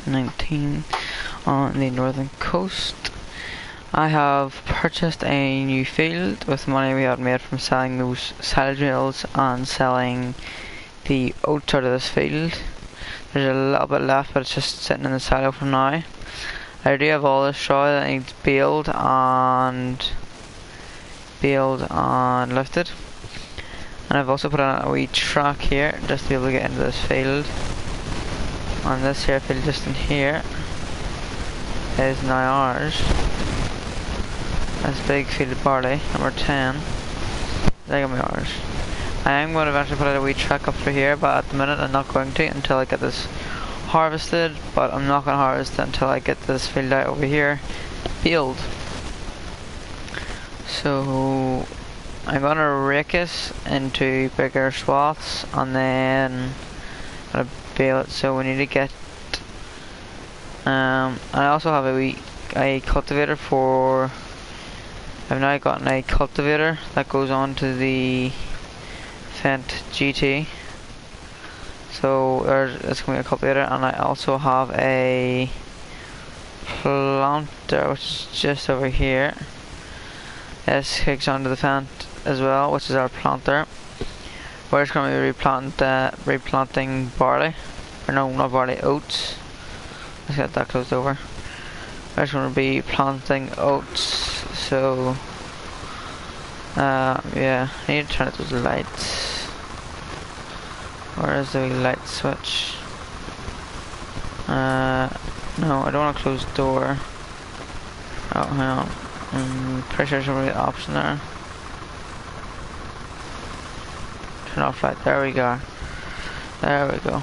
19 on the northern coast. I have purchased a new field with money we had made from selling those silage mills and selling the oats out of this field. There's a little bit left, but it's just sitting in the silo for now. I do have all this straw that needs baled and lifted. And I've also put on a wee track here just to be able to get into this field. And this here field just in here is now ours. This big field of barley, number 10. They're gonna be ours. I am going to eventually put out a wee track up through here, but at the minute I'm not going to until I get this harvested. But I'm not going to harvest it until I get this field out over here baled. So I'm going to rake it into bigger swaths and then I'm going to bale it. So we need to get I also have a cultivator for. I've now gotten a cultivator that goes on to the Fendt GT. So it's going to be a cultivator, and I also have a planter which is just over here. This hooks onto the Fendt as well, which is our planter. We're just going to be replanting barley, or no, not barley, oats. Let's get that closed over. We're just going to be planting oats. So yeah, I need to turn it to the lights. Where is the light switch? No, I don't want to close the door. Oh, hang on. Pretty sure there's a option there. Turn off light. There we go. There we go.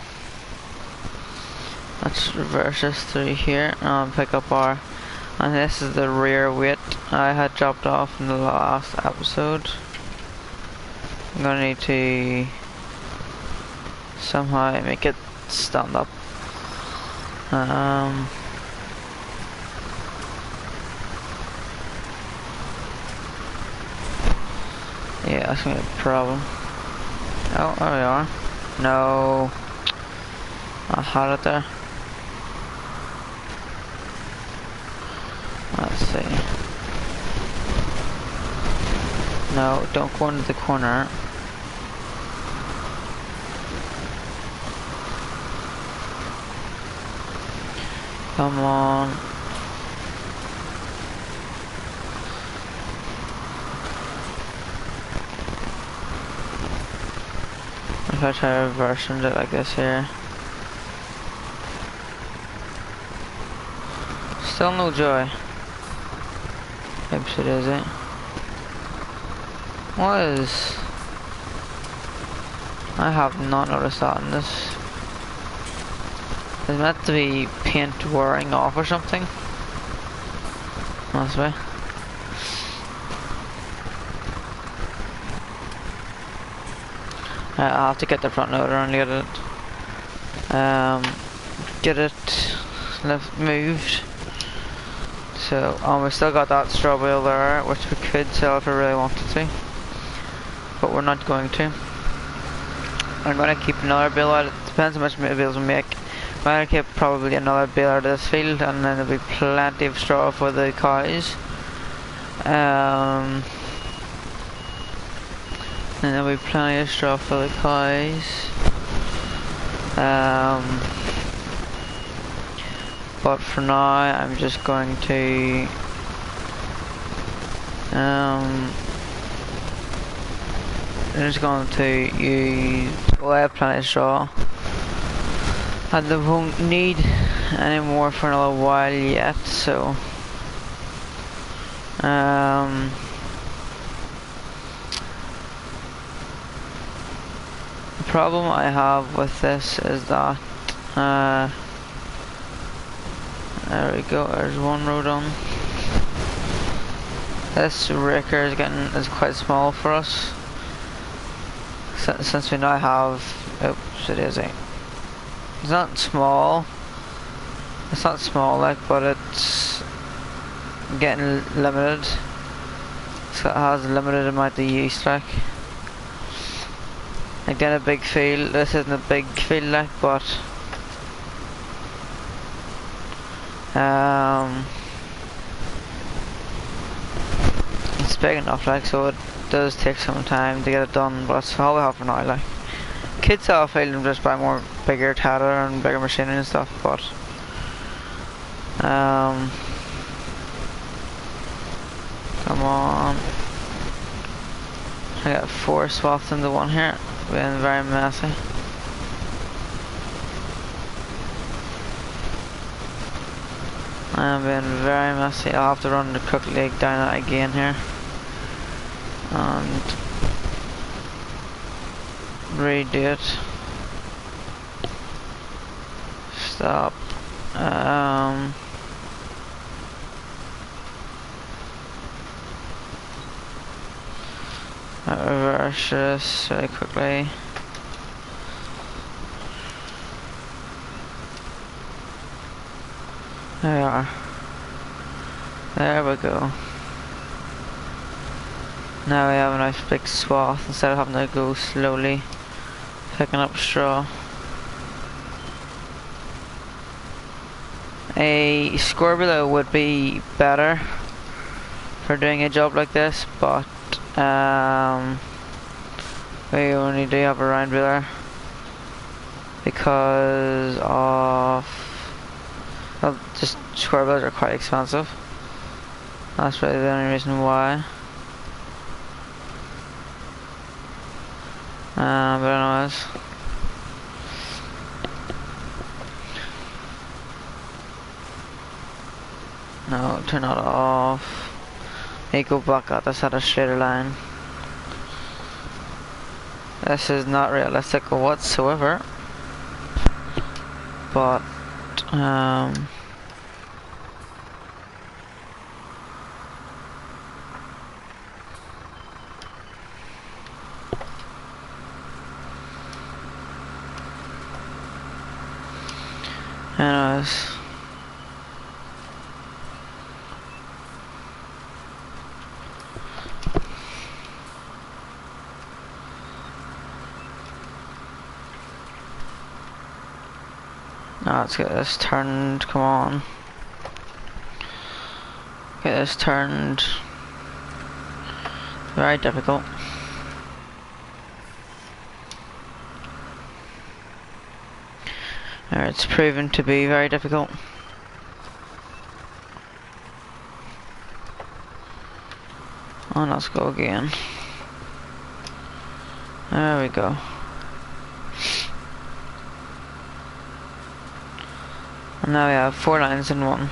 Let's reverse this through here and pick up our. And this is the rear weight I had dropped off in the last episode. I'm gonna need to somehow make it stand up. Yeah, that's gonna be a problem. Oh, there we are. No, I had it there. Let's see. No, don't go into the corner. Come on. If I try reversing it like this here. Still no joy. Oops, it is it. What is? I have not noticed that in this. It's meant to be paint wearing off or something. That's way. I'll have to get the front loader and get it moved. So, we still got that straw bale there, which we could sell if we really wanted to, but we're not going to. I'm going to keep another bale out. It depends how much bales we make. I'm going to keep probably another bale out of this field, and then there'll be plenty of straw for the cows. And there'll be plenty of straw for the cows. But for now, I'm just going to use. Well, I have plenty of straw, and they won't need any more for another while yet. So, the problem I have with this is that there we go, there's one road on. This raker is quite small for us. Since we now have, oops, it is a. It's not small. It's not small like, but it's getting limited. So it has a limited amount of use like. Again, a big field. This isn't a big field like, but It's big enough, like, so it does take some time to get it done, but it's all we have for now, like. Kids sell fail them just buy more bigger tather and bigger machinery and stuff, but come on. I got 4 swaths into one here, being very messy. I'm being very messy. I'll have to run the crooked leg down that again here. And redo it. Stop. Reverse this really quickly. There we are. There we go. Now we have a nice big swath instead of having to go slowly picking up straw. A scorbula would be better for doing a job like this, but we only do have a round wheeler because of, well, just scorbulas are quite expensive. That's really the only reason why. But anyways, no, turn that off. May go back at this at a straighter line. This is not realistic whatsoever, but anyways. Now let's get this turned, come on. Get this turned. Very difficult. It's proven to be very difficult. And let's go again. There we go. And now we have 4 lines in one.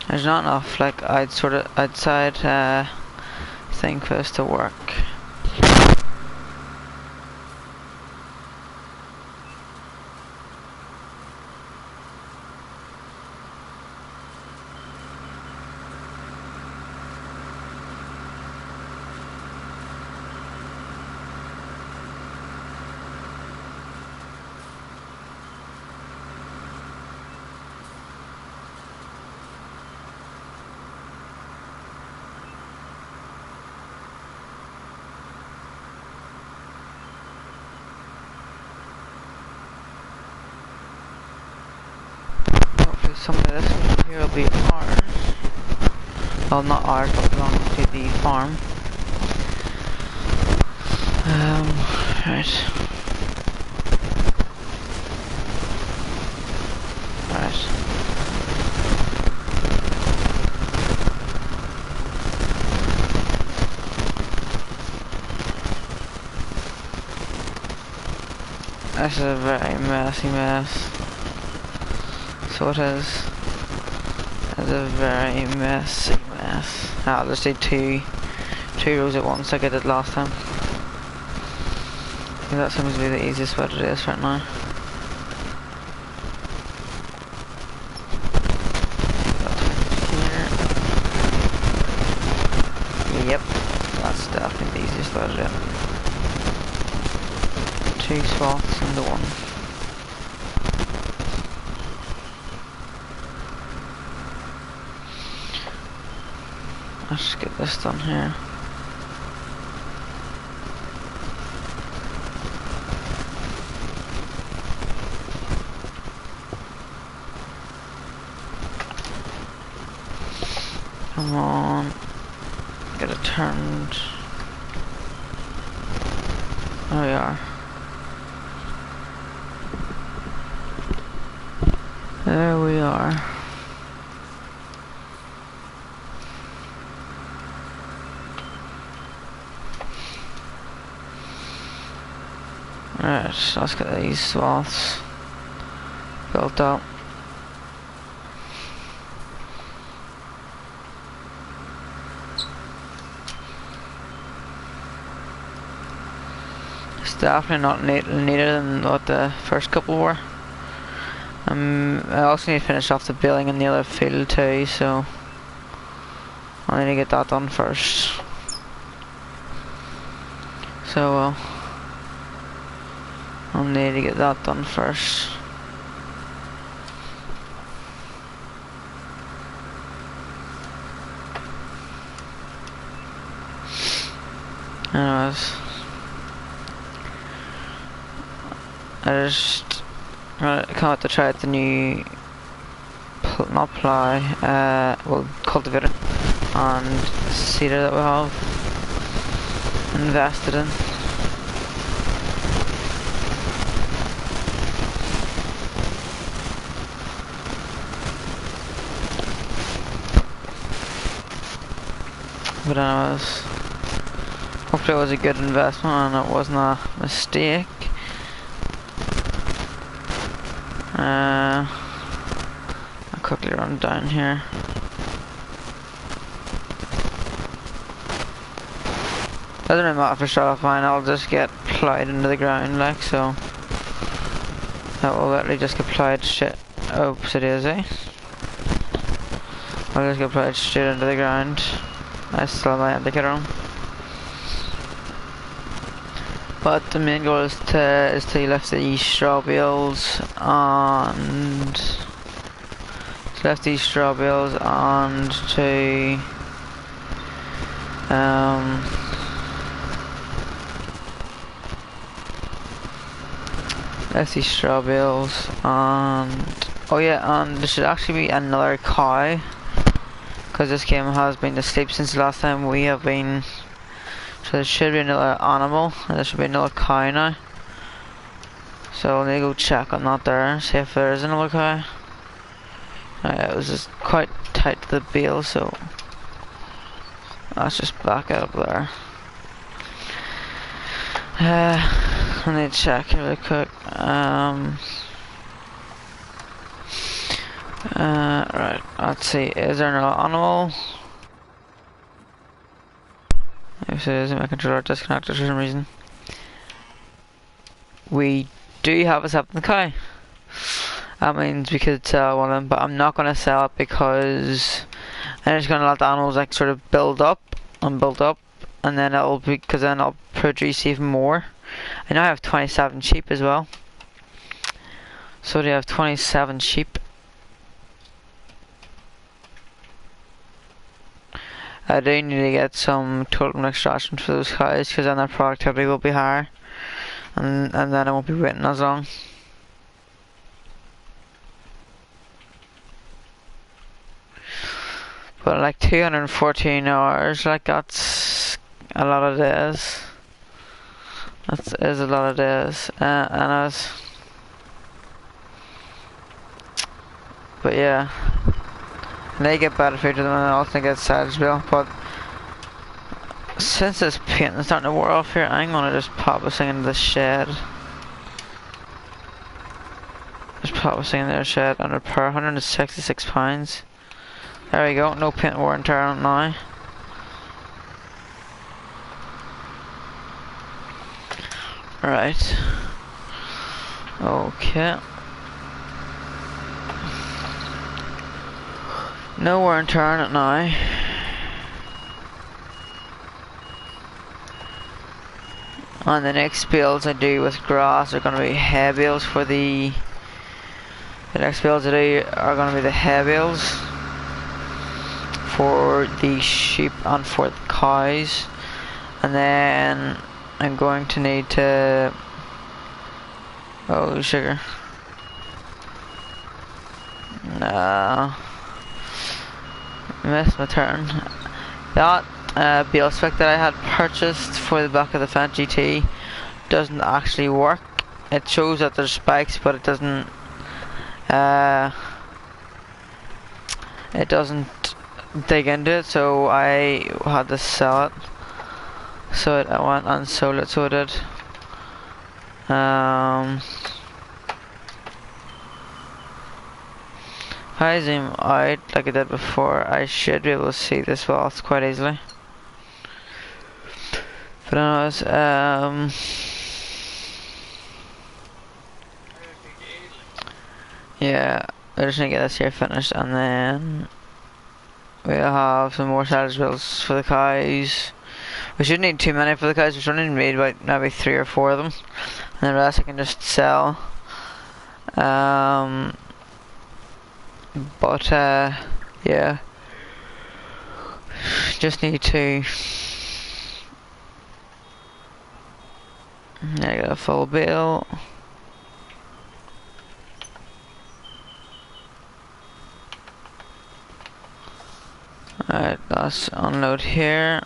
There's not enough like outside thing for this to work. Some of this one here will be ours. Well, not ours, but belongs to the farm. Right. Right. This is a very messy mess. So it is. It's a very messy mess. I'll just do two rows at once like I did last time. I think that seems to be the easiest way to do this right now. split it in. 2 swaths into one. Let's get this done here. Come on, get it turned. There we are. There we are. Alright, so let's get these swaths built up. It's definitely not neater than what the first couple were. I also need to finish off the building in the other field too, so I need to get that done first. So I'll need to get that done first. Anyways, I just come out to try out the new not plough, well, cultivator and seeder that we have invested in. But anyways, hopefully it was a good investment and it wasn't a mistake. I'll quickly run down here. Doesn't really matter if I start off mine, I'll just get ploughed into the ground like so. That will literally just get ploughed straight. Oops, it is, eh? I'll just get ploughed straight into the ground. I still have my indicator on. But the main goal is to lift the straw bales and to lift these straw bales and to lift these straw bales and oh yeah, and there should actually be another cow because this game has been asleep since the last time we have been. So there should be another animal, and there should be another cow now. So I'll need to go check on that there, see if there is another cow. It was just quite tight to the bale, so let's just back it up there. I need to check really quick. Right, let's see, is there another animal? If it is, my controller disconnected for some reason. We do have a 7th cow. That means we could sell one of them, but I'm not going to sell it because I'm just going to let the animals like sort of build up, and then it'll be, because then I'll produce even more. I now have 27 sheep as well. So do you have 27 sheep? I do need to get some total extraction for those cows because then their productivity will be higher and then I won't be waiting as long. But like 214 hours, like that's a lot of days. That is a lot of days. But yeah. They get better food than I also get sad as well, but since this paint is starting to wear off here, I'm gonna just pop this thing into the shed. Just pop this thing in their shed and repair £166. There we go, no paint wear and tear on it now. Right. Okay. No wear and tear on it now. And the next bales I do with grass are going to be hay bales for the next bales I do are going to be the hay bales for the sheep and for the cows. And then I'm going to need to, oh sugar, no, missed my turn. That bale spec that I had purchased for the back of the Fendt GT doesn't actually work. It shows that there's spikes, but it doesn't dig into it, so I had to sell it. So I went and sold it, so I did. If I zoom out like I did before, I should be able to see this wealth quite easily. But anyways, yeah, we're just gonna get this here finished, and then we'll have some more silage bills for the cows. We shouldn't need too many for the cows, we should only need about maybe 3 or 4 of them, and the rest I can just sell. But yeah, just need to get a full bill. Alright, let's unload here.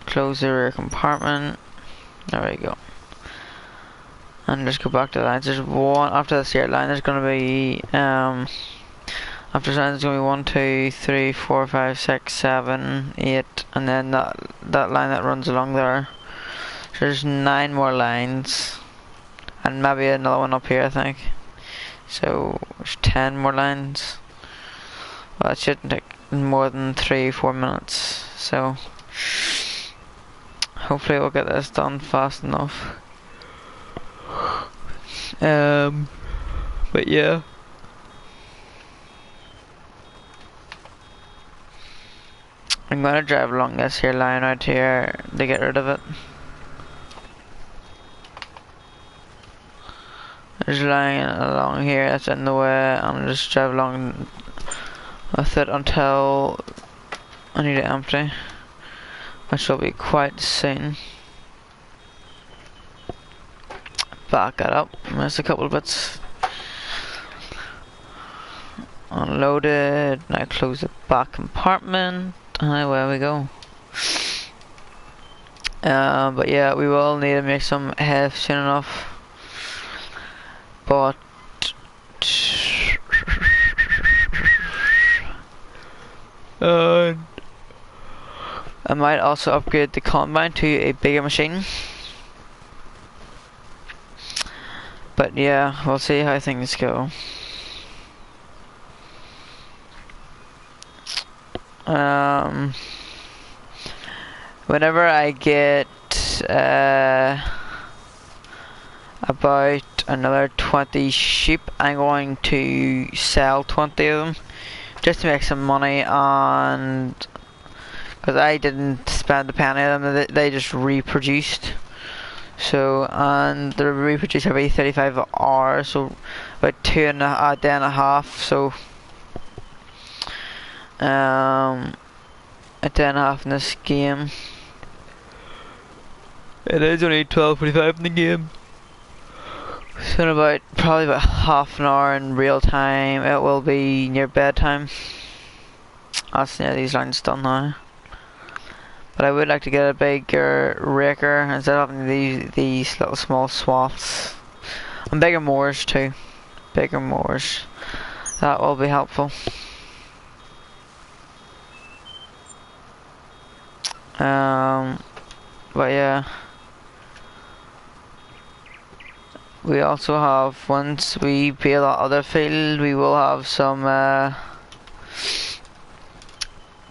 Close the rear compartment. There we go. And just go back to the lines. There's one after the start line. There's gonna be after the line there's gonna be 1, 2, 3, 4, 5, 6, 7, 8, and then that line that runs along there. So there's 9 more lines, and maybe another one up here, I think. So there's 10 more lines. Well, it shouldn't take more than 3-4 minutes. So hopefully we'll get this done fast enough. But yeah. I'm gonna drive along this here line right here to get rid of it. There's a line along here that's in the way. I'm gonna just drive along with it until I need it empty, which will be quite soon. Back it up, missed a couple of bits. Unloaded, now close the back compartment, and away we go. But yeah, we will need to make some hay soon enough. But I might also upgrade the combine to a bigger machine. But yeah, we'll see how things go. Whenever I get about another 20 sheep, I'm going to sell 20 of them just to make some money on, because I didn't spend a penny of them, they just reproduced. So, and they're reproduced every 35 hours, so about a day and a half. So a day and a half in this game. It is only 12:45 in the game. So in about probably about half an hour in real time, it will be near bedtime. That's near these lines done now. But I would like to get a bigger raker instead of having these little small swaths. And bigger mowers too. Bigger mowers. That will be helpful. But yeah. We also have, once we peel that other field, we will have some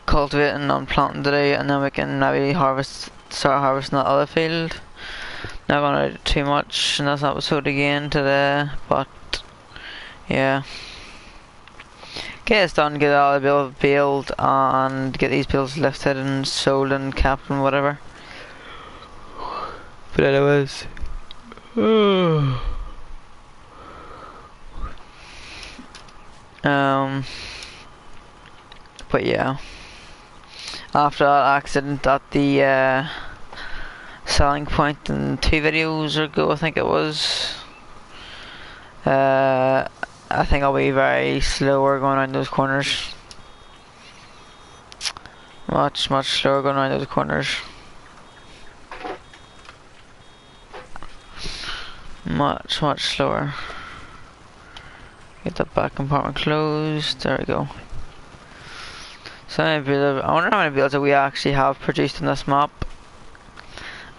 cultivating and planting today, and then we can maybe start harvesting that other field. Not gonna do too much in this episode again today, but yeah. Get this done, get all the build and get these bills lifted and sold and capped and whatever. But anyways. But yeah. After that accident at the selling point in 2 videos ago, I think it was. I think I'll be very slower going around those corners. Much slower going around those corners. Much slower. Get the back compartment closed. There we go. So I wonder how many builds that we actually have produced in this map.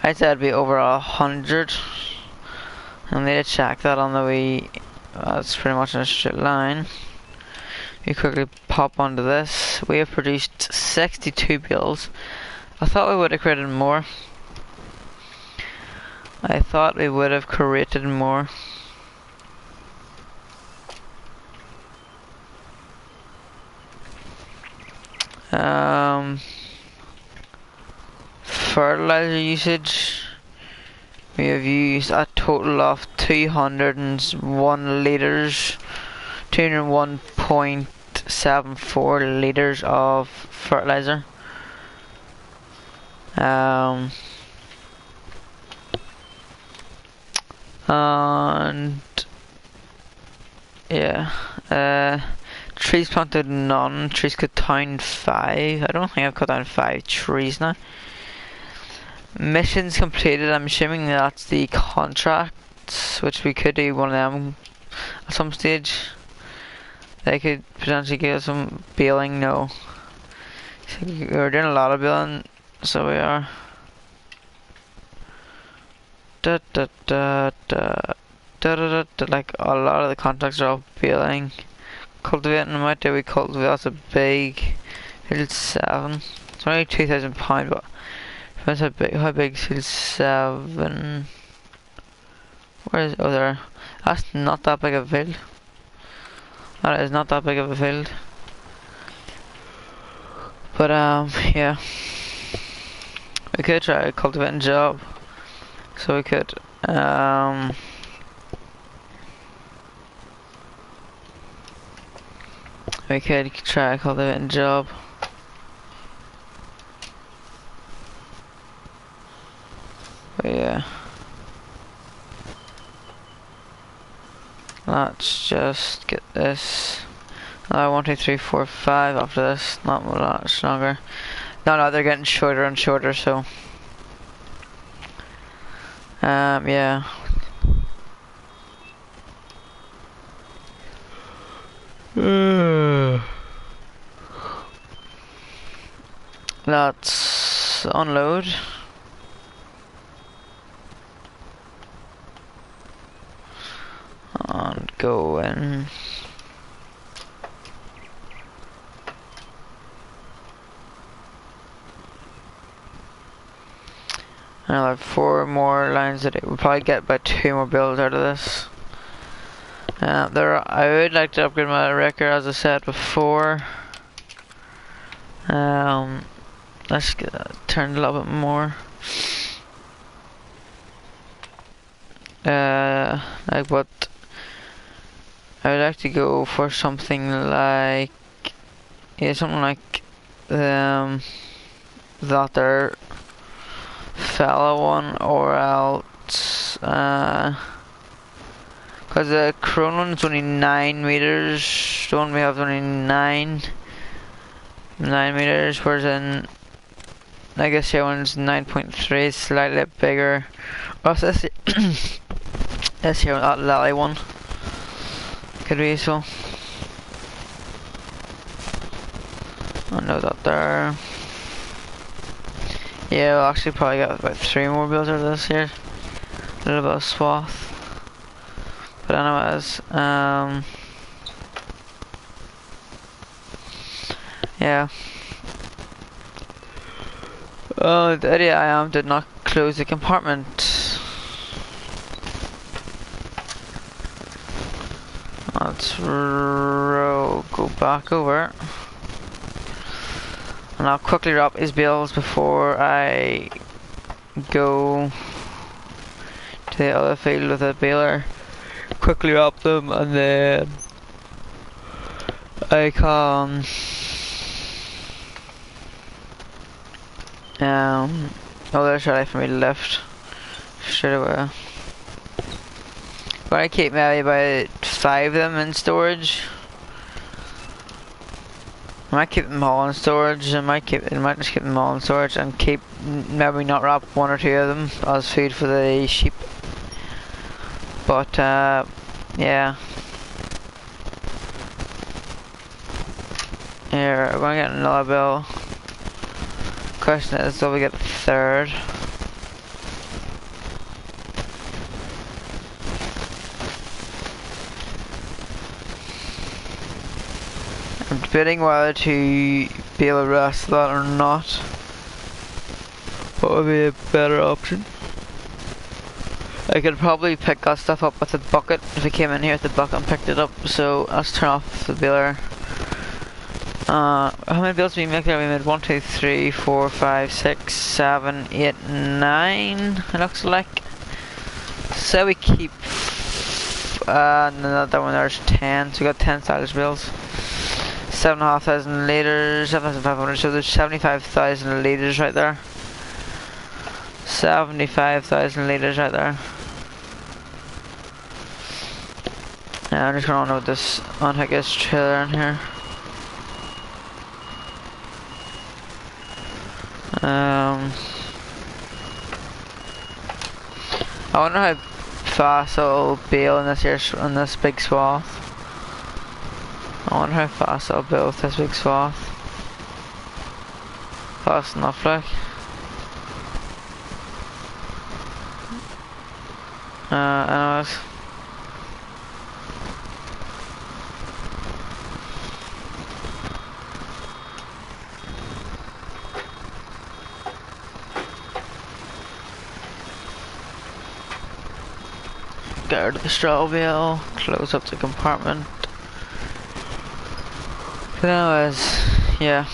I'd say it'd be over 100. I need to check that on the way. That's pretty much in a straight line. We quickly pop onto this. We have produced 62 builds. I thought we would have created more. I thought we would have created more. Fertilizer usage. We have used a total of 201 liters, 201.74 liters of fertilizer. And yeah, trees planted none. Trees cut down 5. I don't think I've cut down 5 trees now. Missions completed. I'm assuming that's the contracts, which we could do one of them at some stage. They could potentially give us some baling. No, we're doing a lot of baling, so we are. Like a lot of the contracts are all baling. Cultivating might do we cultivate. That's a big field 7. It's only £2,000, but depends how big field 7. Where is it? Oh, there. That's not that big of a field. That is not that big of a field. But yeah, we could try a cultivating job. So we could try a cultivating job. But yeah, let's just get this. 1, 2, 3, 4, 5 after this. Not much longer. No, they're getting shorter and shorter. So yeah. Let's unload. And go in. Another 4 more lines that we'll probably get about 2 more builds out of this. I would like to upgrade my wrecker, as I said before. Let's get that turned a little bit more. Like what? I would like to go for something like, yeah, something like that there fella one, or else because the Crown one's only 9 meters. The one we have is only 9 meters, whereas in I guess the other one's 9.3, slightly bigger. Also, this here, that lily one could be useful. I know that there. Yeah, we'll actually probably get about 3 more builds out of this here. A little bit of swath. But anyways, yeah. Oh, the idiot I am did not close the compartment. Let's go back over. And I'll quickly wrap his bills before I go to the other field with a baler, quickly wrap them, and then I can oh, there's ready for me to lift straight away. But I keep maybe about 5 of them in storage. I might keep them all in storage. I might just keep them all in storage and keep maybe not wrap 1 or 2 of them as food for the sheep. But yeah. Here, we're gonna get another bill. Question is, will we get a third? I'm debating whether to be able to rest that or not. What would be a better option? I could probably pick that stuff up with a bucket if I came in here with the bucket and picked it up. So let's turn off the baler. How many bales did we make there? We made 1, 2, 3, 4, 5, 6, 7, 8, 9. It looks like. So we keep. Another one there's 10. So we got 10 silage bales. 7,500 litres, 7,500. So there's 75,000 litres right there. 75,000 litres right there. Yeah, I'm just gonna unload this unhook this trailer in here. I wonder how fast it'll bail in this big swath. I wonder how fast it'll bail with this big swath. Fast enough, like. Anyways. Get rid of the straw bale, close up the compartment. But anyways, yeah.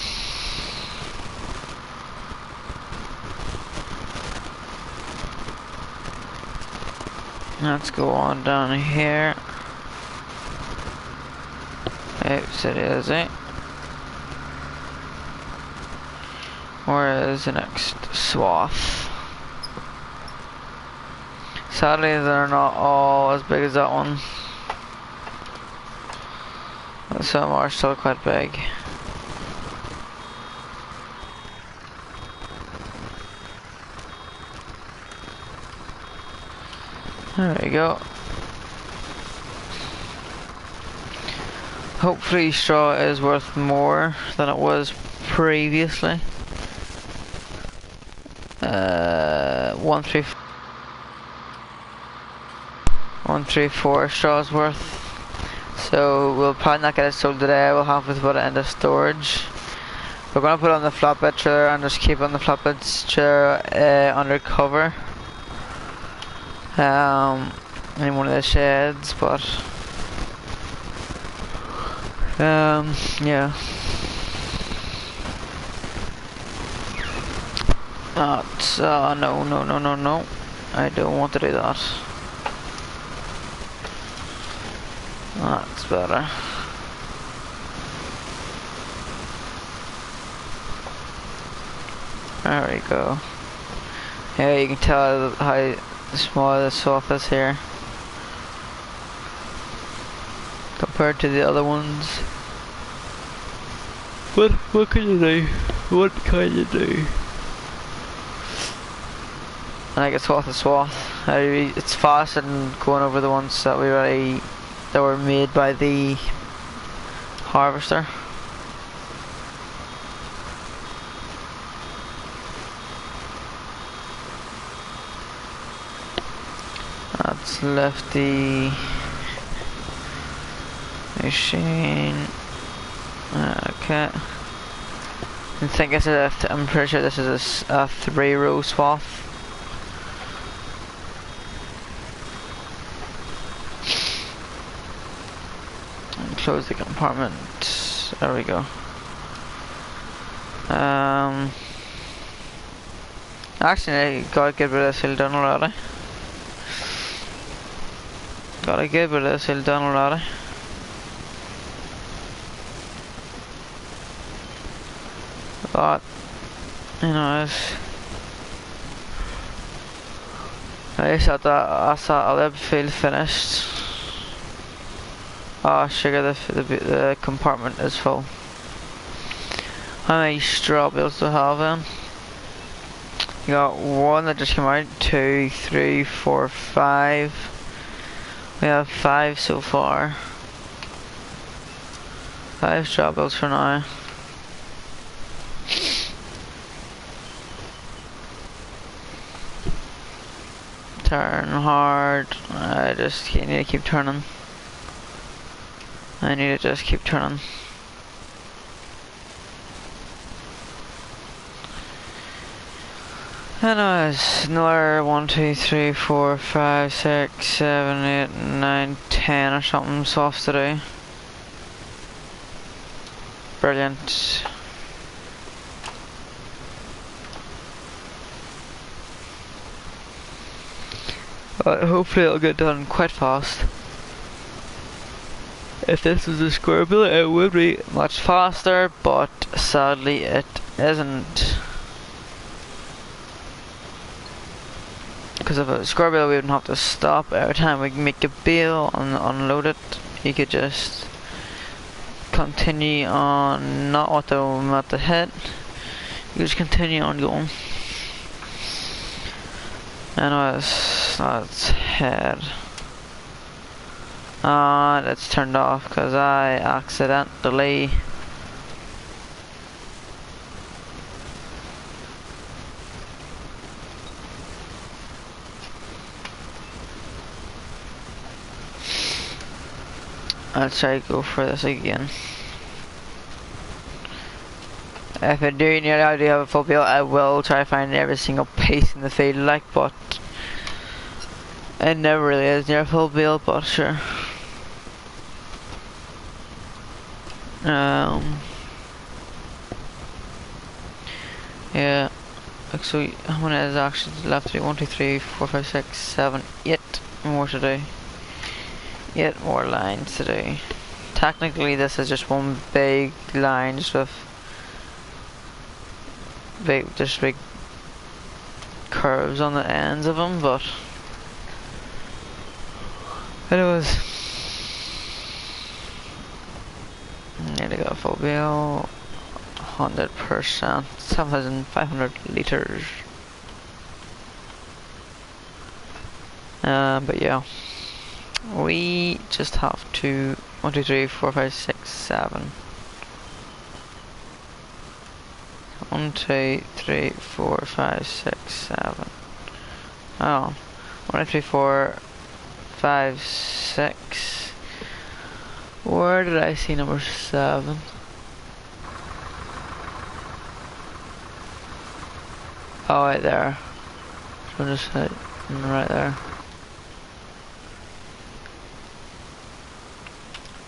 Let's go on down here. Oops, it is it. Where is the next swath? Sadly, they're not all as big as that one. But some are still quite big. There we go. Hopefully straw is worth more than it was previously. 134 straws worth. So we'll probably not get it sold today. We'll have to put it into storage. We're gonna put it on the flatbed trailer and just keep it on the flatbed trailer under cover. In one of the sheds, but yeah. That's no. I don't want to do that. That's better. There we go. Yeah, you can tell how small the swath is here compared to the other ones. What can you do? What can you do? I think it's swath to swath. It's faster than going over the ones that that were made by the harvester. Let's lift the machine. Okay. I think this is I'm pretty sure this is a 3-row swath. And close the compartment. There we go. Actually, I gotta get rid of this hill done already. Got a good bit of this field done already. But, you know, I just thought that other field finished. Oh, sugar, the compartment is full. How many straw bales do I have then? You got one that just came out, 2, 3, 4, 5. We have 5 so far. 5 straw bales for now. Turn hard. I just need to keep turning. I need to just keep turning. Anyways, another 1, 2, 3, 4, 5, 6, 7, 8, 9, 10 or something soft to do. Brilliant. But hopefully it'll get done quite fast. If this was a square bill, it would be much faster, but sadly it isn't. Because if a square bill, we wouldn't have to stop every time we make a bill and unload it. You could just continue on, not at the hit. You just continue on going. Anyways, let's head. And it's turned off because I accidentally let's try to go for this again. If I do nearly have a full bill, I will try to find every single piece in the field, like, but it never really is near a full bill, but sure. Yeah. So how many is actually left to do? 1, 2, 3, 4, 5, 6, 7, 8 more to do. 8 more lines to do. Technically this is just one big line just with big curves on the ends of them, but anyways, nearly got a full bill. 100%, 7,500 liters. But yeah, we just have to 1, 2, 3, 4, 5, 6, 7. 1, 2, 3, 4, 5, 6, 7. Oh, 1, 2, 3, 4, 5, 6. Where did I see number 7? Oh, right there. So just hit right there.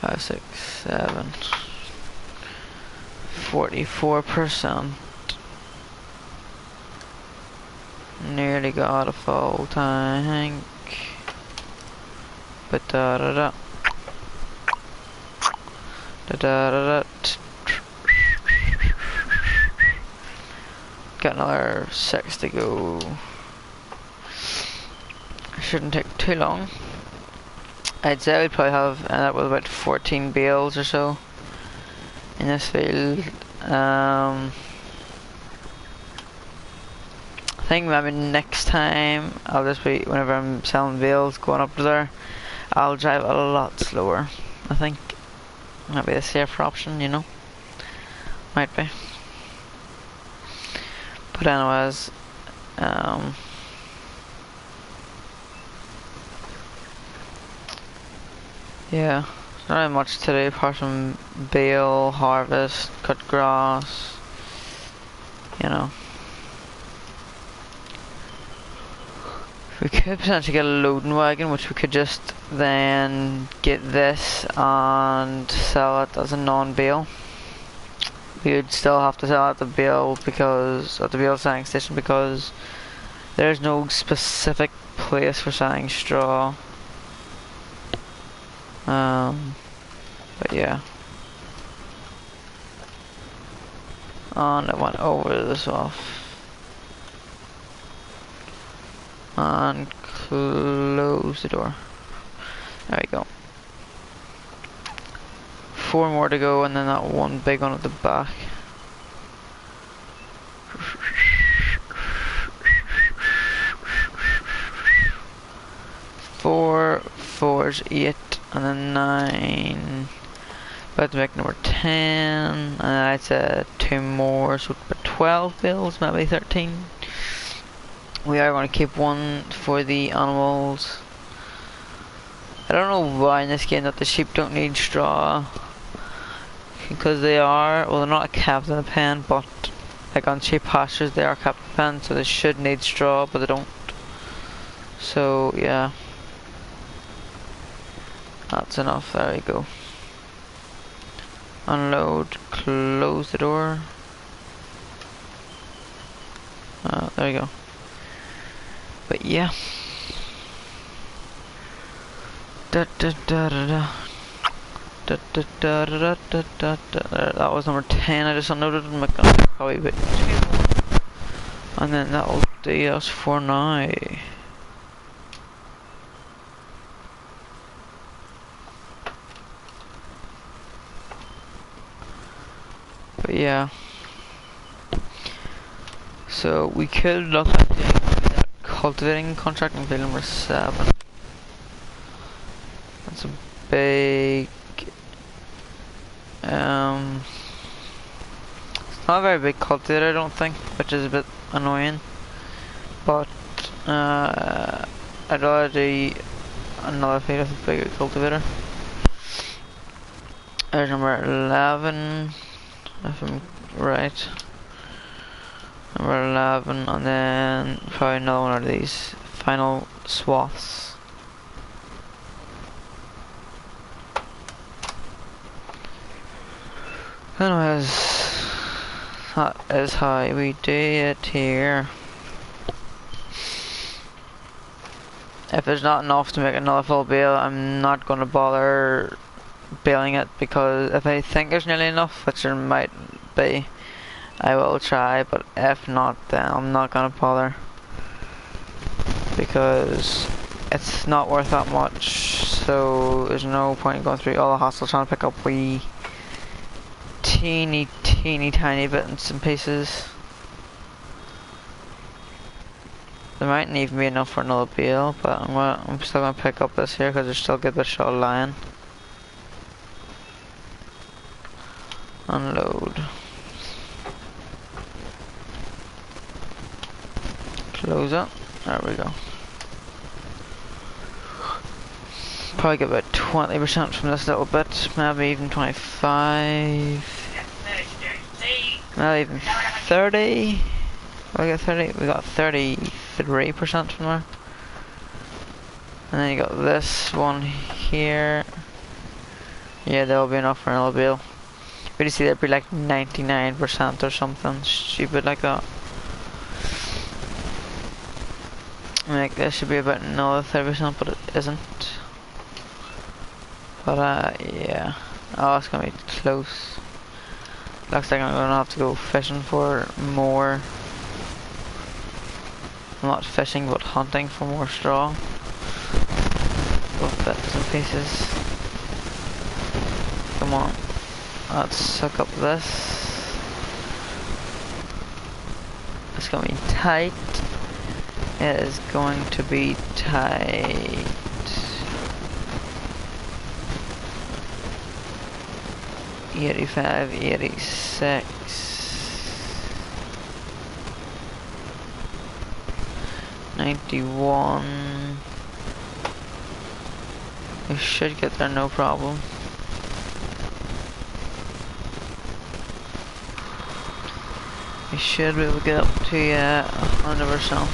5, 6, 7. 44%. Nearly got a full tank. But da da da. Da da da da. Got another 6 to go. Shouldn't take too long. I'd say we'd probably have ended up with about 14 bales or so in this field. I think maybe next time I'll just be, whenever I'm selling bales going up to there, I'll drive a lot slower. I think might be the safer option, you know. Might be. But anyways, yeah, there's not really much to do apart from bale, harvest, cut grass, you know. We could potentially get a loading wagon, which we could just then get this and sell it as a non-bale. We would still have to sell at the bale because at the bale selling station because there's no specific place for selling straw. But yeah. And I went over this off. And close the door. There we go. 4 more to go, and then that one big one at the back. Four, 4's 8, and then 9. About to make number 10, and then I'd say 2 more, so about 12 bills, maybe 13. We are going to keep one for the animals. I don't know why in this game that the sheep don't need straw. Because they are, well, they're not kept in a pen, but like on sheep pastures they are kept in a pen, so they should need straw, but they don't. So yeah. That's enough, there we go. Unload, close the door. There you go. But yeah. Da da da da da. Da, da, da, da, da, da, da. That was number 10. I just unloaded and probably a bit 2 more. And then that'll do us for now. But yeah. So we could look at doing that cultivating contract in field number 7. That's a big it's not a very big cultivator, I don't think, which is a bit annoying. But I'd rather do another field with a bigger cultivator. There's number 11, if I'm right. Number 11, and then probably another one of these final swaths. Anyways, that is how we do it here. If there's not enough to make another full bale, I'm not going to bother baling it, because if I think there's nearly enough, which there might be, I will try, but if not, then I'm not going to bother, because it's not worth that much. So there's no point in going through all the hassle trying to pick up wee teeny tiny bits and pieces. There mightn't even be enough for another bale, but I'm still gonna pick up this here because there's still a good bit of shot of lion. Unload. Close it. There we go. Probably get about 20% from this little bit, maybe even 25. Maybe even 30. We got 30. We got 33% from there. And then you got this one here. Yeah, that'll be enough for another bale. But you see, that'd be like 99% or something stupid like that. Like this should be about another 30%, but it isn't. But yeah. Oh, it's gonna be close. Looks like I'm gonna have to go fishing for more. Not fishing, but hunting for more straw. Both bits and pieces. Come on. Let's suck up this. It's gonna be tight. It is going to be tight. $85, $86. $91. We should get there no problem. We should be able to get up to 100%.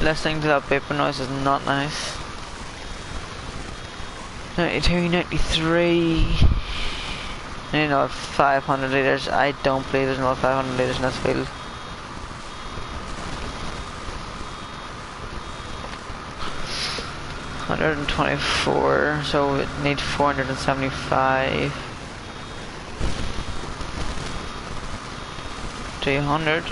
Listening to that paper noise is not nice. 92, 93. I need another 500 litres. I don't believe there's another 500 litres in this field. 124, so it needs 475. 300.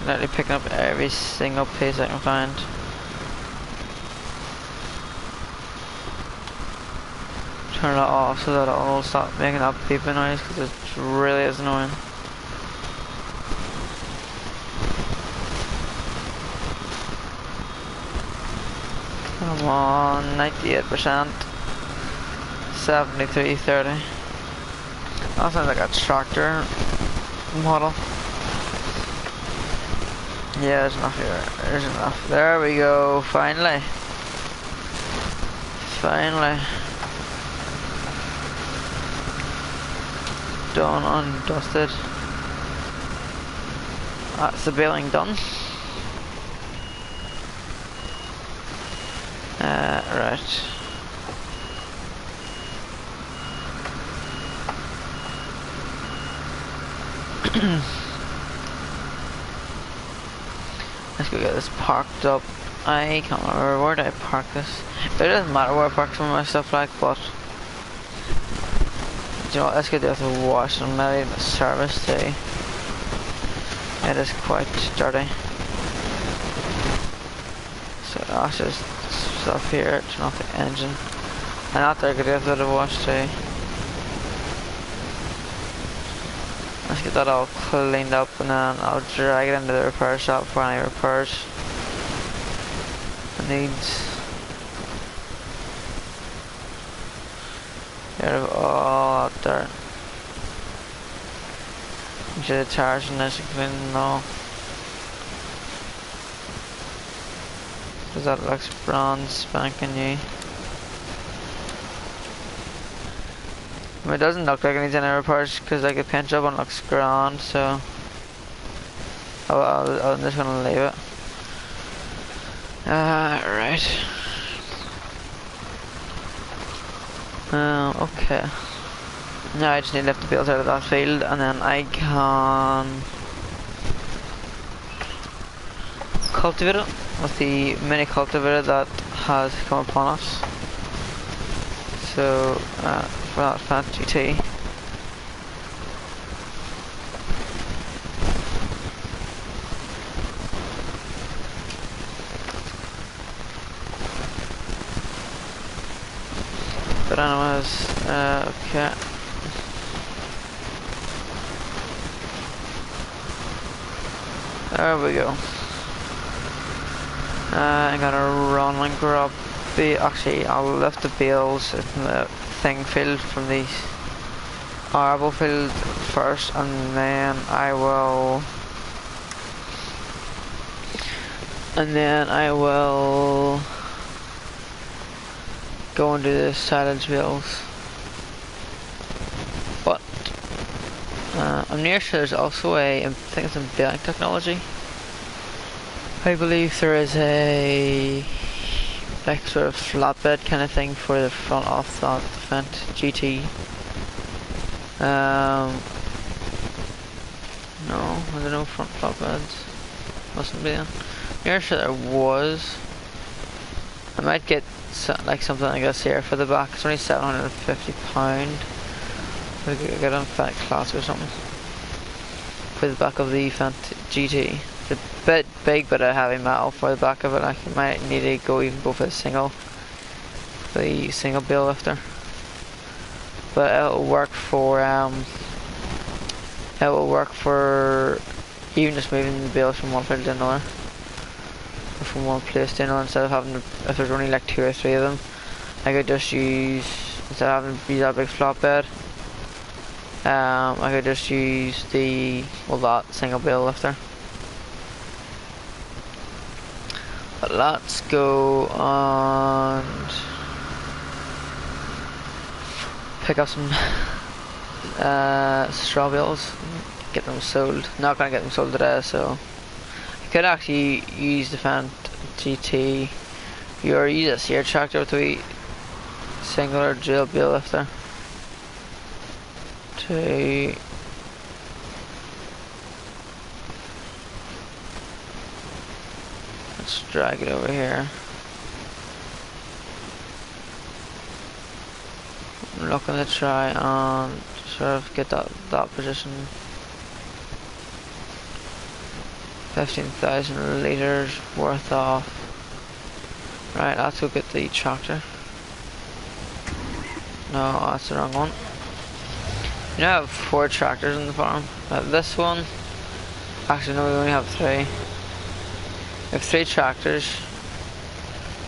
Literally picking up every single piece I can find. Turn it off so that it'll stop making that beeping noise, because it really is annoying. Come on, 98%. 7330. That sounds like a tractor model. Yeah, there's enough here. There's enough. There we go. Finally. Finally. Done, undusted. That's the baling done. Right. Let's go get this parked up. I can't remember where did I park this. It doesn't matter where I park some of my stuff like, but you know what, let's get this wash and maybe the service too. It is quite dirty. So that's just stuff here, turn off the engine. And after I could give it a wash too. Let's get that all cleaned up and then I'll drag it into the repair shop for any repairs it needs. Get rid of all that dirt. Get the tires and this clean and all. Cause that looks brand spanking new. It doesn't look like it needs any repairs because like the paint job on looks grand, so I'm just gonna leave it. Right. Okay. Now I just need to lift the wheels out of that field and then I can cultivate it with the mini cultivator that has come upon us. So, for that fat GT. But anyways, okay. There we go. I'm gonna run and grab actually I'll lift the bales in the thing field from the arable field first and then I will go and do the silage bales. But I'm near sure there's also I think it's in baling technology. I believe there is a like sort of flatbed kind of thing for the front of that Fendt GT. No, there no front flatbeds. Mustn't be. I'm sure there was. I might get like something like this here for the back. It's only £750. I could get on Fendt Class or something for the back of the Fendt GT. It's a bit big, but a heavy metal for the back of it. I might need to go for the single bale lifter. But it'll work for even just moving the bales from one field to another, or from one place to another. Instead of having to, if there's only like 2 or 3 of them, I could just use, instead of having to use that big flatbed, I could just use that single bale lifter. But let's go and pick up some straw bales, get them sold. Not gonna get them sold today, so I could actually use the Fendt GT or use a sear tractor with a single or dual bale lifter to let's drag it over here. looking to try and sort of get that position. 15,000 litres worth of. Right, let's go get the tractor. No, that's the wrong one. You know I have 4 tractors in the farm. This one, actually no, we only have 3. We have 3 tractors.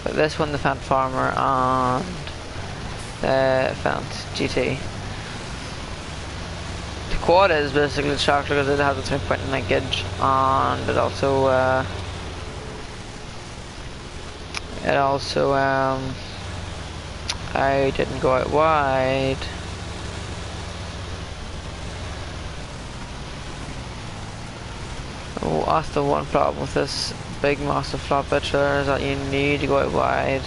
But this one, the Fent Farmer, and the Fent GT. The quad is basically the tractor because it has a 3.9 linkage, and it also I didn't go out wide. Oh, that's the one problem with this big massive flatbed trailer, is that you need to go out wide.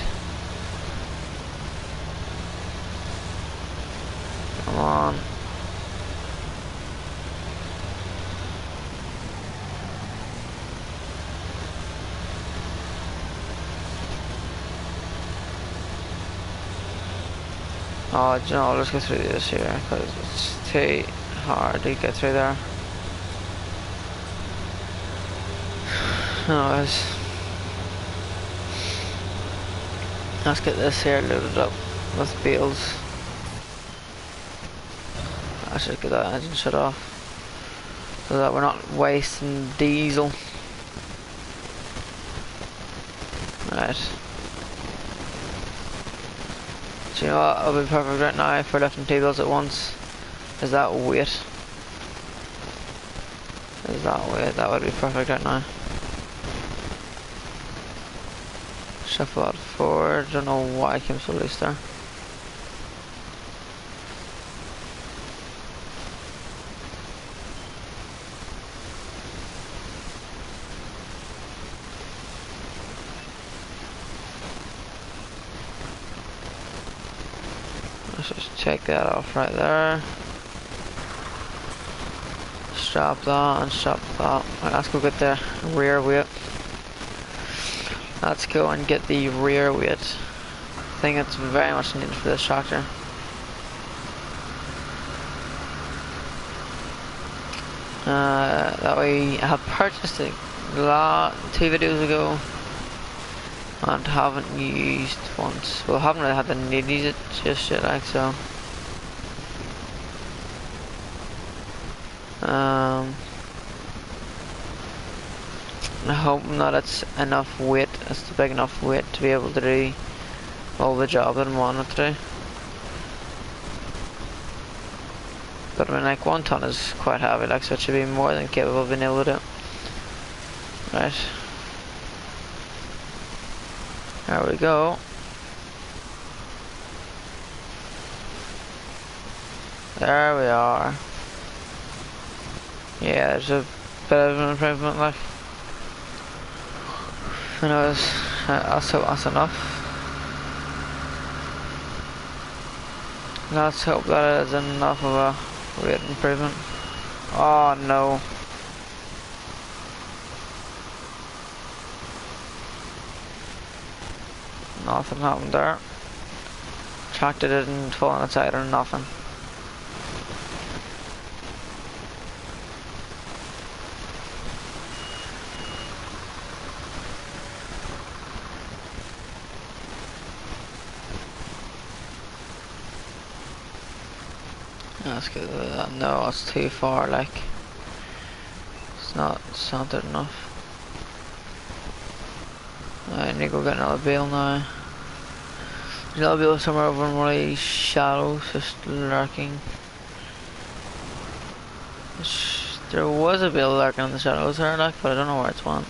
Come on. Oh, do you know, I'll just go through this here because it's too hard to get through there. Anyways, let's get this here loaded up with bales. I should get that engine shut off so that we're not wasting diesel. Right. Do you know what? It'll be perfect right now for lifting 2 bales at once. Is that weight? Is that weight? That would be perfect right now. Shuffle that forward. Don't know why I came so loose there. Let's just take that off right there. Strap that and strap that. Right, let's go get the rear weight. Let's go and get the rear weight. I think it's very much needed for this tractor. That way I have purchased it 2 videos ago and haven't used once. Well, haven't really had the need to use it just yet, like so. I'm hoping that it's enough weight, it's the big enough weight to be able to do all the job that I want it to do. But I mean, like 1 ton is quite heavy, like, so it should be more than capable of being able to do it. Right. There we go. There we are. Yeah, there's a bit of an improvement, like. Anyways, that's enough. Let's hope that is enough of a weight improvement. Oh no. Nothing happened there. Tractor didn't fall on its side or nothing. Let's get that. No, it's too far, like. It's not centered enough. I need to go get another bale now. There's another bale somewhere over in one of these shallows, just lurking. There was a bale lurking in the shadows there, like, but I don't know where it's went.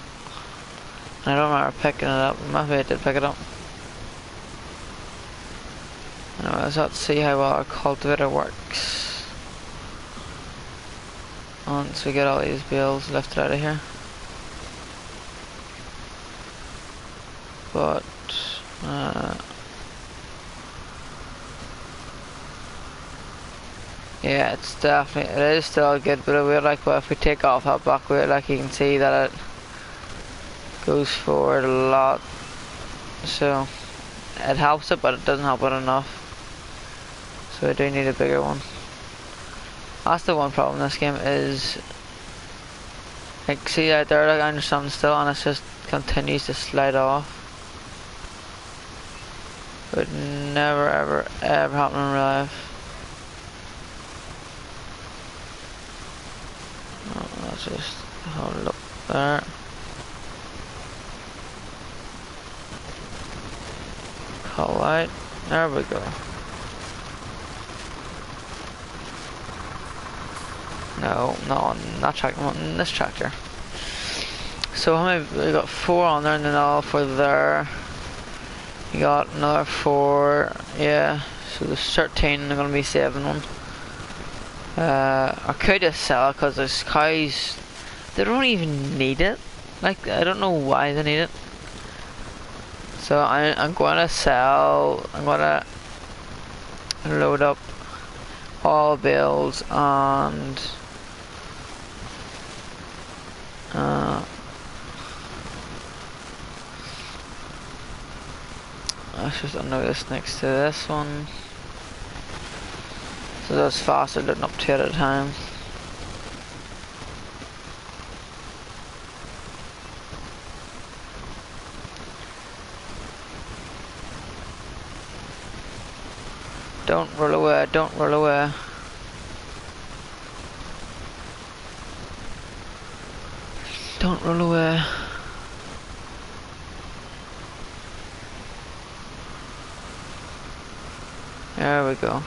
I don't remember picking it up. Maybe I did pick it up. Anyways, let's see how well our cultivator works. Once we get all these bales lifted out of here. But yeah, it's definitely, it is still good, but we're like, well, if we take off that back weight, like, you can see that it goes forward a lot. So it helps it, but it doesn't help it enough. So I do need a bigger one. That's the one problem in this game is, like, see out there, like, I'm standing still and it just continues to slide off. It would never ever ever happen in real life. Oh, let's just hold up there. Call out. There we go. No, not on that tractor, on this tractor. So how many? We got 4 on there, and then all for there. You got another 4. Yeah. So there's 13. They're gonna be 7 one. I could just sell it because there's cows. They don't even need it. Like, I don't know why they need it. So I'm gonna sell. I'm gonna load up all bills and let's just undo this next to this one. So that's faster than up 2 at a time. Don't roll away, don't roll away. Don't roll away. There we go.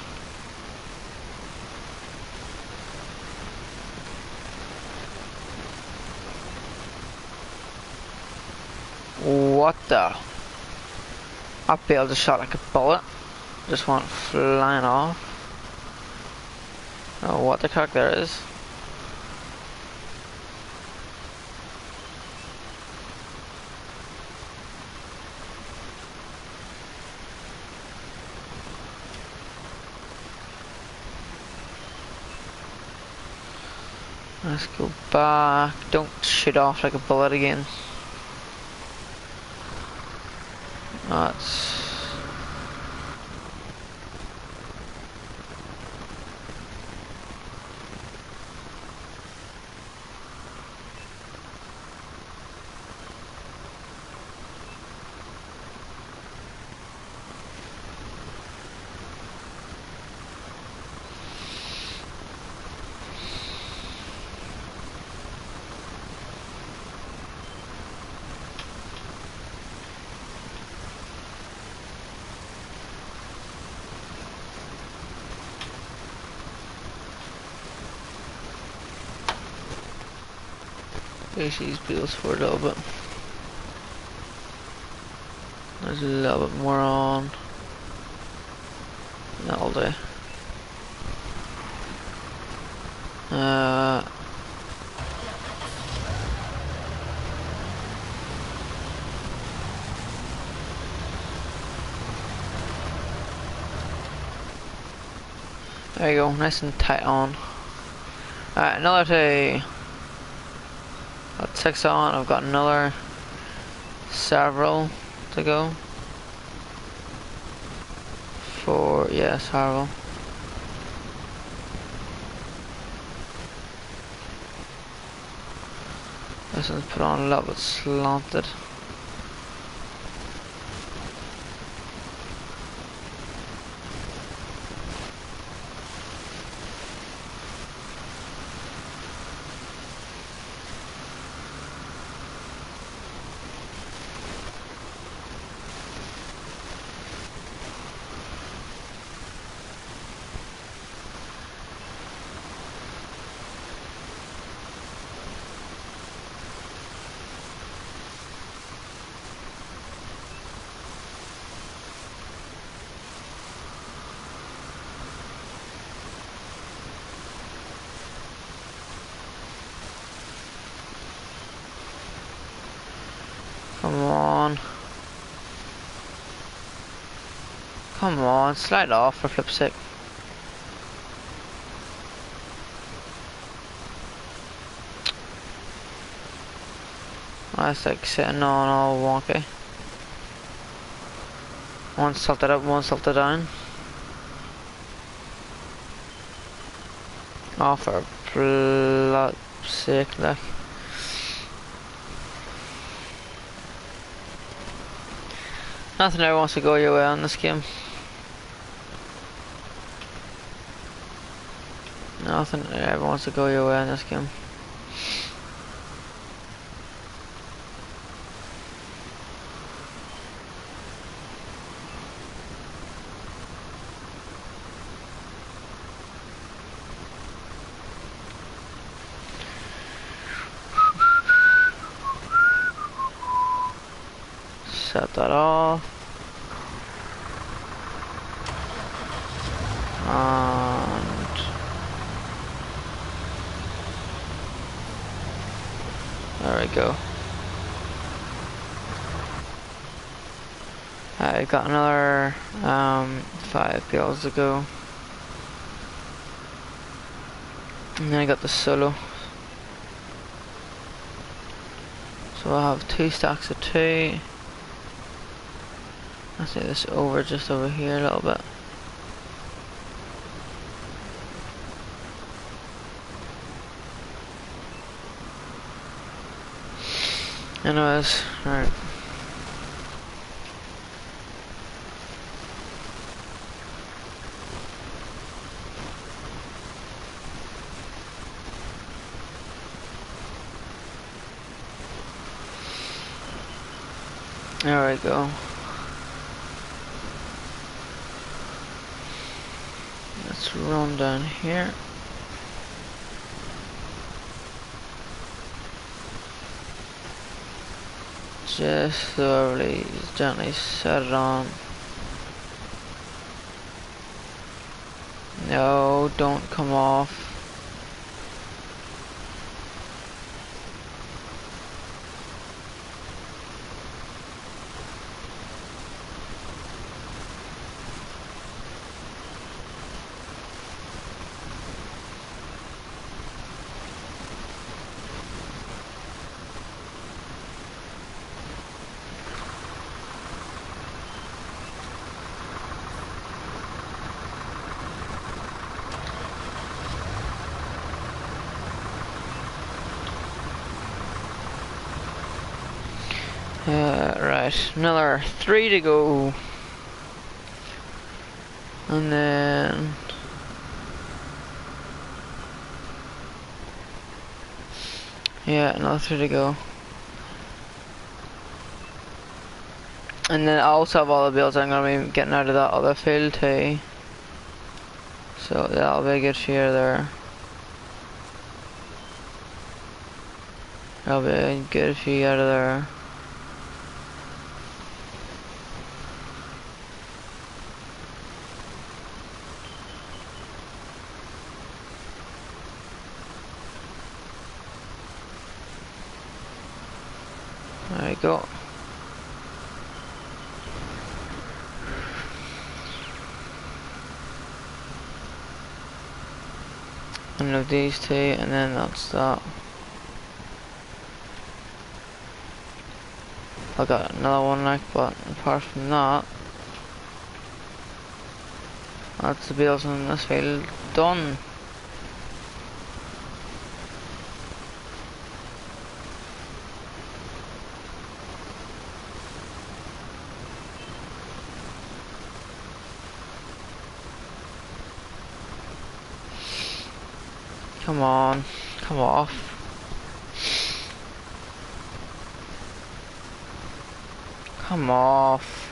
What the? That bale just shot like a bullet. Just went flying off. Oh, what the heck there is. Let's go back. Don't shoot off like a bullet again. That's... Push these wheels for a little bit. There's a little bit more on. That'll do. There you go, nice and tight on. Alright, another 2. Got 6 on, I've got another several to go. 4, yeah, several. This one's put on a little bit slanted. Come on. Come on, slide off for flip's sake. That's like sitting on all wonky. One salted up, one salted down. Oh, for blood's sake, like. Nothing ever wants to go your way on this game. Nothing ever wants to go your way on this game. Set that off. And there we go. I've got another 5 bills to go. And then I got the solo. So I'll have 2 stacks of 2. Let's do this over just over here a little bit. Anyways, alright. There we go. Let's run down here. Just slowly, gently set it on. No, don't come off. Right, another 3 to go. And then yeah, another 3 to go. And then I also have all the builds I'm gonna be getting out of that other field too. So that'll be a good fear there. That'll be a good few out of there. There you go. One of these 2, and then that's that. I got another one like, but apart from that, that's the builds in this field done. Come on, come off. Come off.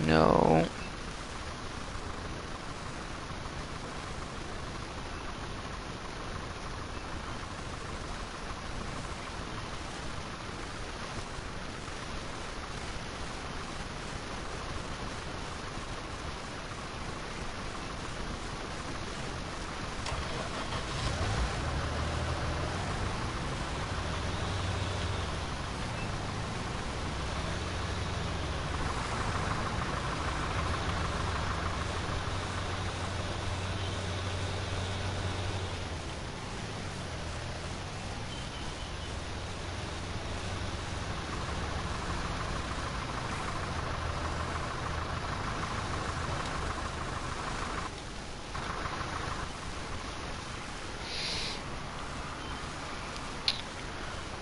No.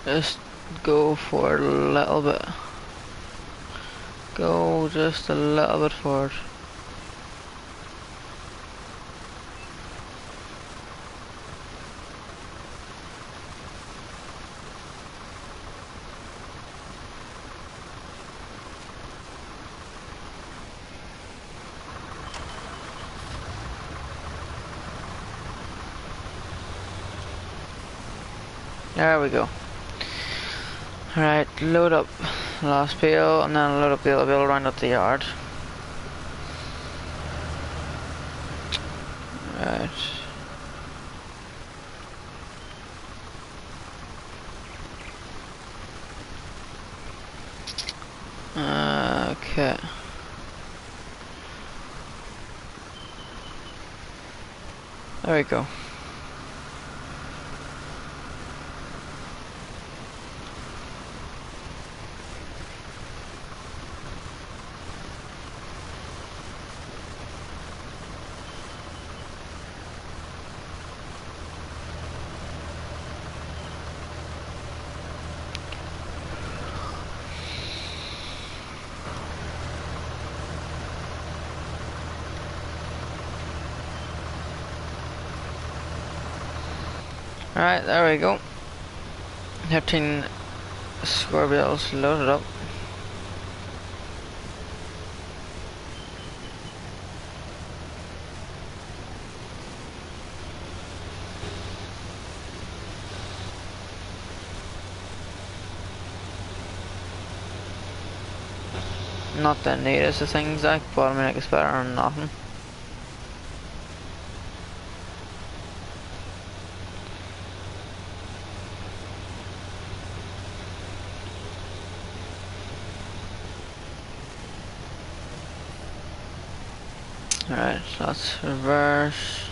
Just go for a little bit. Go just a little bit forward. There we go. Alright, load up last bale and then load up the other bale around at the yard. Right. Okay. There we go. Alright, there we go. 13 square bales loaded up. Not the neatest of things, like, but I mean, it's better than nothing. Alright, so let's reverse.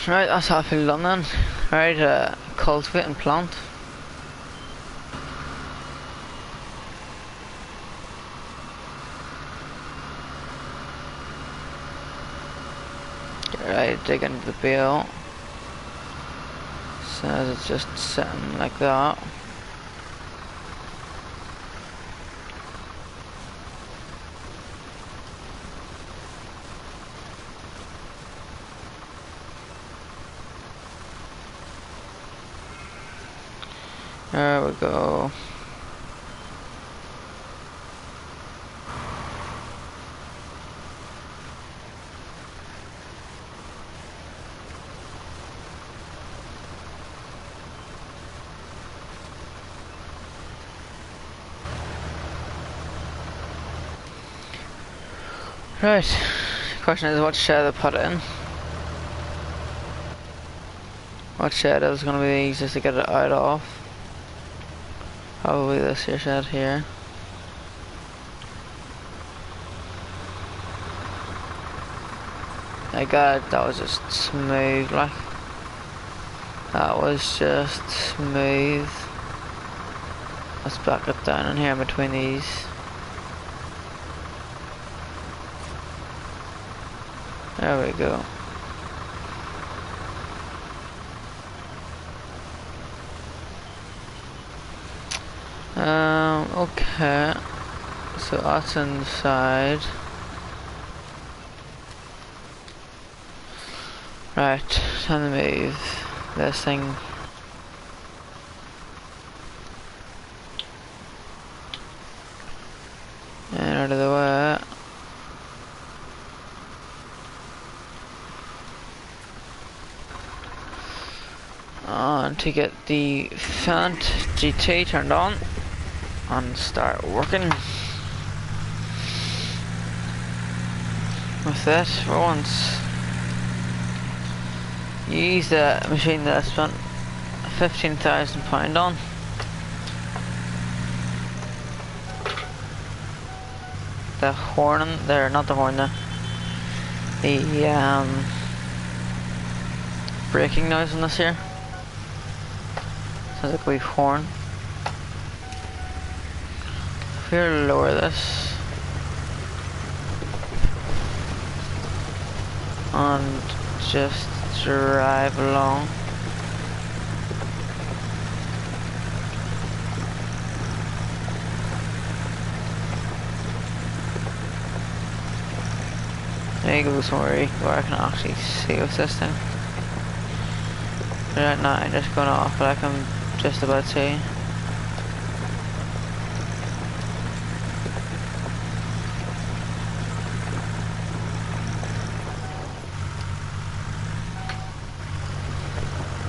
Right, that's half filled done then. Right, cultivate and plant. Right, dig into the bale. Says it's just sitting like that. There we go. Right, the question is what shed to put it in. What shed is going to be the easiest to get it out of? Probably this here shed here. I got it, that was just smooth, like. That was just smooth. Let's back it down in here in between these. There we go. Okay. So that's inside. Right, time to move this thing. And out of the way. And to get the Fant GT turned on and start working with it for once. Use the machine that I spent £15,000 on. The horn there, not the horn, the braking noise on this here. Sounds like a wee horn. If we lower this and just drive along. There you go somewhere where I can actually see what's this thing. Right now I'm just going off, but I can just about see.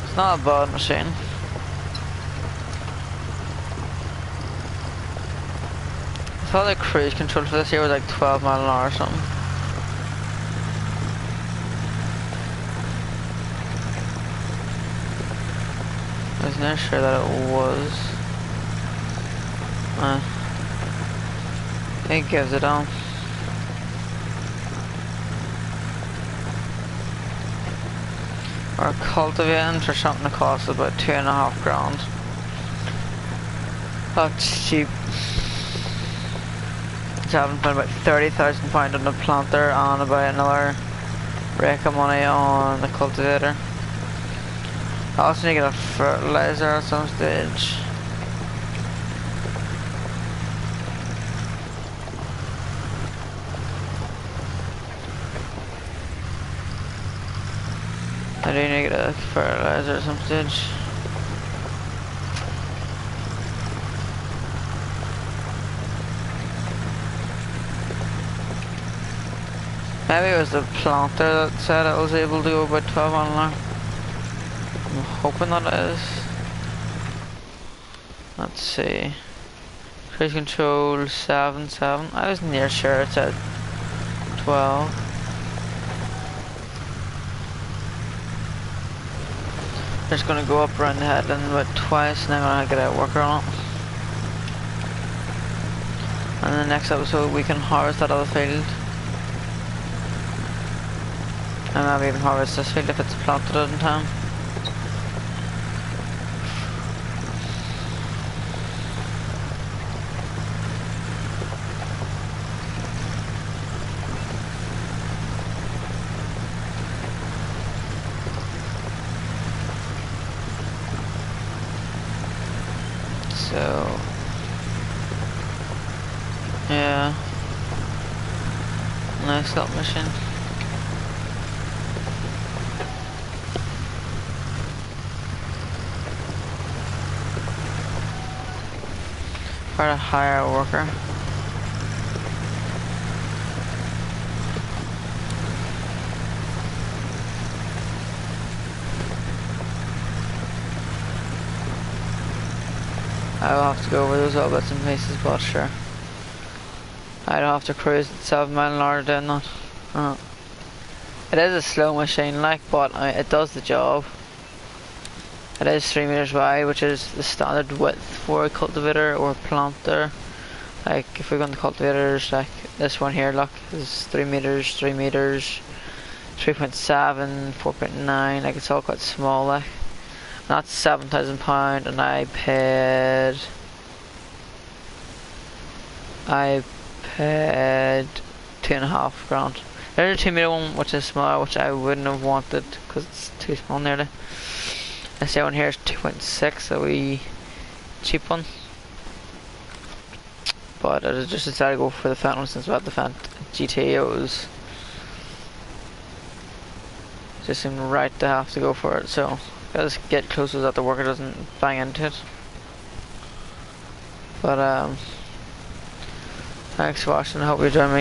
It's not a bad machine. I thought the cruise control for this here was like 12 miles an hour or something. I was not sure that it was. It gives it on. We're cultivating for something that costs about £2.5 grand. That's cheap. It's having spent about £30,000 on the planter and about another rake of money on the cultivator. I also need to get a fertilizer at some stage. I do need to get a fertilizer at some stage. Maybe it was the planter that said it was able to go about 12 miles an hour. I'm hoping that it is. Let's see. Cruise control 7. I was near sure it said 12. Just gonna go up around the headland about twice and then I'm gonna get out worker on it. And in the next episode we can harvest that other field. And maybe even harvest this field if it's planted in time. So, yeah, nice little mission. For a hire worker. I'll have to go over those little bits and pieces, but sure. I don't have to cruise at 7 miles an hour doing that. It is a slow machine like, but it does the job. It is 3 meters wide, which is the standard width for a cultivator or planter. Like if we're going to cultivators, like this one here, look, is 3 meters, 3 meters, 3.7, 4.9. Like it's all quite small, like. And that's £7,000, and I paid £2.5 grand. There's a 2 meter one, which is smaller, which I wouldn't have wanted because it's too small nearly. This one here is 2.6, a wee cheap one. But I just decided to go for the Fendt one since we had the Fendt GT. It was just seemed right to have to go for it. So gotta just get close so that the worker doesn't bang into it. But thanks for watching. I hope you enjoyed me.